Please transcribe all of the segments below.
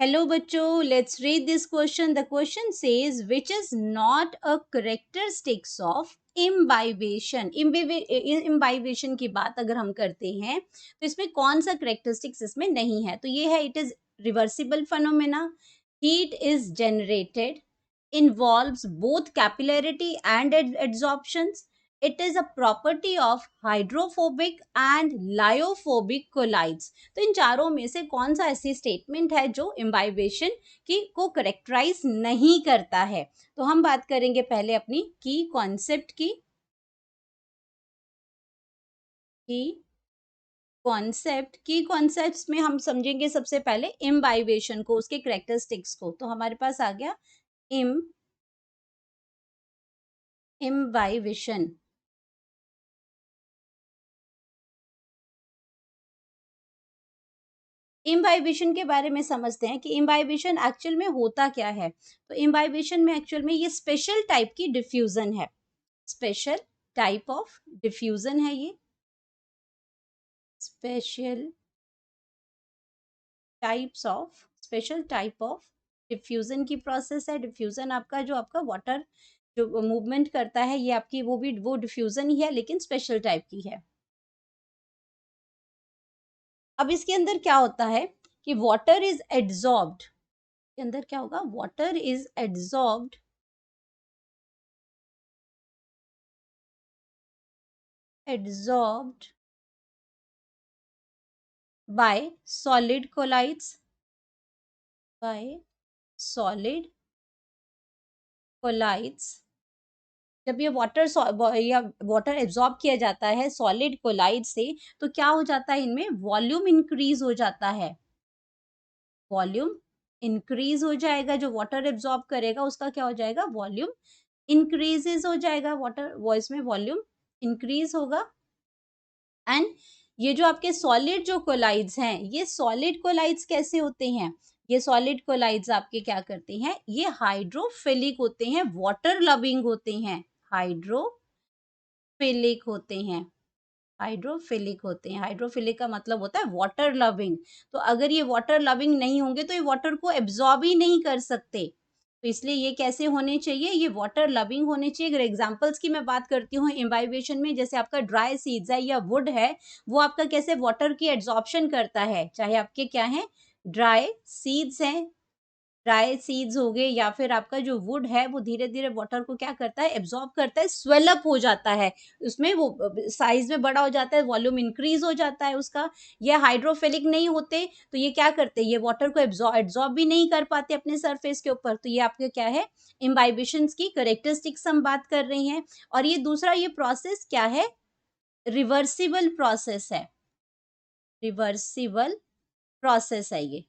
Hello बच्चों, let's read this question. The question says which is not a characteristics of imbibition. Imbibition की बात अगर हम करते हैं तो इसमें कौन सा करेक्टरिस्टिक्स इसमें नहीं है. तो ये है, it is reversible phenomena, heat is generated, involves both capillarity and adsorption. It is a property of hydrophobic and lyophobic colloids. तो इन चारों में से कौन सा ऐसी स्टेटमेंट है जो इम्बाइबेशन की को करेक्टराइज नहीं करता है. तो हम बात करेंगे पहले अपनी की कॉन्सेप्ट की कॉन्सेप्ट्स में हम समझेंगे सबसे पहले इम्बाइबेशन को, उसके करेक्टरिस्टिक्स को. तो हमारे पास आ गया इम्बाइबेशन. इम्बाइबेशन के बारे में समझते हैं कि इम्बाइबेशन एक्चुअल में होता क्या है. तो इम्बाइबेशन में एक्चुअल में ये स्पेशल टाइप की डिफ्यूजन है. स्पेशल टाइप ऑफ डिफ्यूजन है ये. स्पेशल टाइप ऑफ डिफ्यूजन की प्रोसेस है. डिफ्यूजन आपका जो आपका वाटर जो मूवमेंट करता है, ये आपकी वो डिफ्यूजन ही है, लेकिन स्पेशल टाइप की है. अब इसके अंदर क्या होता है कि वाटर इज एड्सॉर्ब्ड. के अंदर क्या होगा, water is adsorbed by solid colloids. जब ये वाटर एब्जॉर्ब किया जाता है सॉलिड कोलाइड से, तो क्या हो जाता है, इनमें वॉल्यूम इंक्रीज हो जाता है. वॉल्यूम इंक्रीज हो जाएगा. जो वाटर एब्जॉर्ब करेगा उसका क्या हो जाएगा, वॉल्यूम इंक्रीजेस हो जाएगा. वाटर वॉइस में वॉल्यूम इंक्रीज होगा. एंड ये जो आपके सॉलिड जो कोलाइड्स हैं, ये सॉलिड कोलाइड्स कैसे होते हैं, ये सॉलिड कोलाइड्स आपके क्या करते हैं, ये हाइड्रोफिलिक होते हैं, वाटर लविंग होते हैं. हाइड्रोफिलिक होते हैं. हाइड्रोफिलिक का मतलब होता है वाटर लविंग. तो अगर ये वाटर लविंग नहीं होंगे तो ये वाटर को एब्जॉर्ब ही नहीं कर सकते. तो इसलिए ये कैसे होने चाहिए, ये वाटर लविंग होने चाहिए. अगर एग्जांपल्स की मैं बात करती हूँ इम्बाइबेशन में, जैसे आपका ड्राई सीड्स है या वुड है, वो आपका कैसे वाटर की एब्जॉर्प्शन करता है. चाहे आपके क्या है, ड्राई सीड्स हैं, ड्राई सीड्स हो गए, या फिर आपका जो वुड है वो धीरे धीरे वाटर को क्या करता है, एब्जॉर्ब करता है, स्वेलअप हो जाता है, उसमें वो साइज में बड़ा हो जाता है, वॉल्यूम इंक्रीज हो जाता है उसका. ये हाइड्रोफिलिक नहीं होते, तो ये क्या करते हैं, ये वाटर को एब्जॉर्ब भी नहीं कर पाते अपने सरफेस के ऊपर. तो ये आपके क्या है, इम्बाइबेशन की करेक्टरिस्टिक्स हम बात कर रहे हैं. और ये दूसरा ये प्रोसेस क्या है, रिवर्सिबल प्रोसेस है. रिवर्सिबल प्रोसेस है ये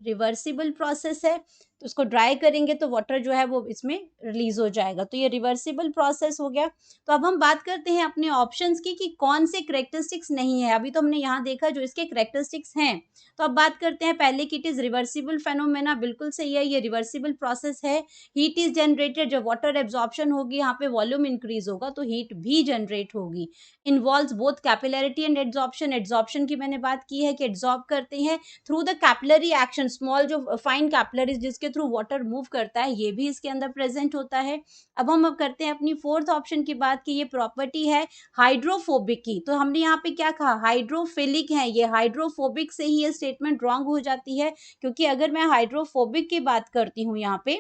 रिवर्सिबल प्रोसेस है. तो उसको ड्राई करेंगे तो वाटर जो है वो इसमें रिलीज हो जाएगा. तो ये रिवर्सिबल प्रोसेस हो गया. तो अब हम बात करते हैं अपने ऑप्शंस की कि कौन से करेक्टरिस्टिक्स नहीं है. अभी तो हमने यहाँ देखा जो इसके करेक्टरिस्टिक्स हैं. तो अब बात करते हैं पहले कि इट इज रिवर्सिबल फेनोमेना. बिल्कुल सही है, ये रिवर्सिबल प्रोसेस है. हीट इज जनरेटेड, जब वाटर एब्जॉर्प्शन होगी, यहाँ पे वॉल्यूम इंक्रीज होगा तो हीट भी जनरेट होगी. Involves both capillarity and adsorption. Adsorption की मैंने बात की है कि एड्सॉर्ब करते हैं through the capillary action. Small जो फाइन कैपिलरीज जिसके थ्रू वाटर मूव करता है, ये भी इसके अंदर प्रेजेंट होता है. अब करते हैं अपनी फोर्थ ऑप्शन की बात की ये प्रॉपर्टी है हाइड्रोफोबिक की. तो हमने यहाँ पे क्या कहा, हाइड्रोफिलिक है. ये हाइड्रोफोबिक से ही ये स्टेटमेंट रॉन्ग हो जाती है, क्योंकि अगर मैं हाइड्रोफोबिक की बात करती हूँ यहाँ पे,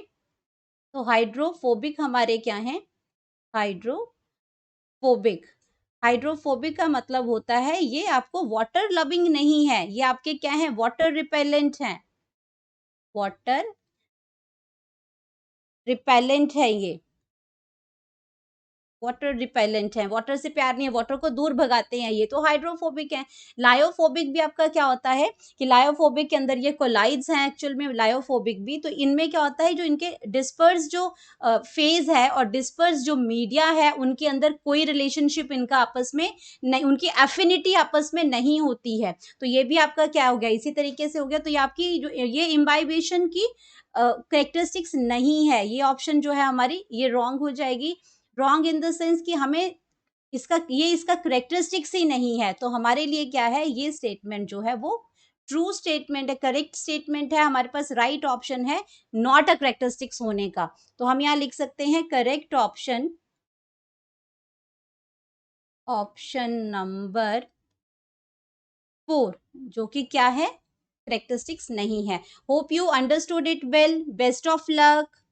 तो हाइड्रोफोबिक हमारे क्या है, हाइड्रोफोबिक. हाइड्रोफोबिक का मतलब होता है ये आपको वाटर लविंग नहीं है, ये आपके क्या है, वाटर रिपेलेंट है. वाटर रिपेलेंट है ये. वाटर रिपेलेंट है, वाटर से प्यार नहीं है, वाटर को दूर भगाते हैं ये. तो हाइड्रोफोबिक है. लायोफोबिक भी आपका क्या होता है कि लायोफोबिक के अंदर ये कोलाइड्स हैं एक्चुअल में, लायोफोबिक भी. तो इनमें क्या होता है, जो इनके डिस्पर्स जो फेज है और डिस्पर्स जो मीडिया है, उनके अंदर कोई रिलेशनशिप इनका आपस में नहीं, उनकी एफिनिटी आपस में नहीं होती है. तो ये भी आपका क्या हो गया, इसी तरीके से हो गया. तो ये आपकी जो ये इम्बाइबेशन की करेक्टरिस्टिक्स नहीं है. ये ऑप्शन जो है हमारी ये रॉन्ग हो जाएगी. रॉन्ग इन द सेंस कि हमें इसका करेक्टरिस्टिक्स ही नहीं है. तो हमारे लिए क्या है, ये स्टेटमेंट जो है वो ट्रू स्टेटमेंट है, करेक्ट स्टेटमेंट है, हमारे पास राइट ऑप्शन है नॉट अ करेक्टरिस्टिक्स होने का। तो हम यहाँ लिख सकते हैं करेक्ट ऑप्शन, ऑप्शन नंबर 4, जो कि क्या है, करेक्टरिस्टिक्स नहीं है। Hope you understood it well, best of luck.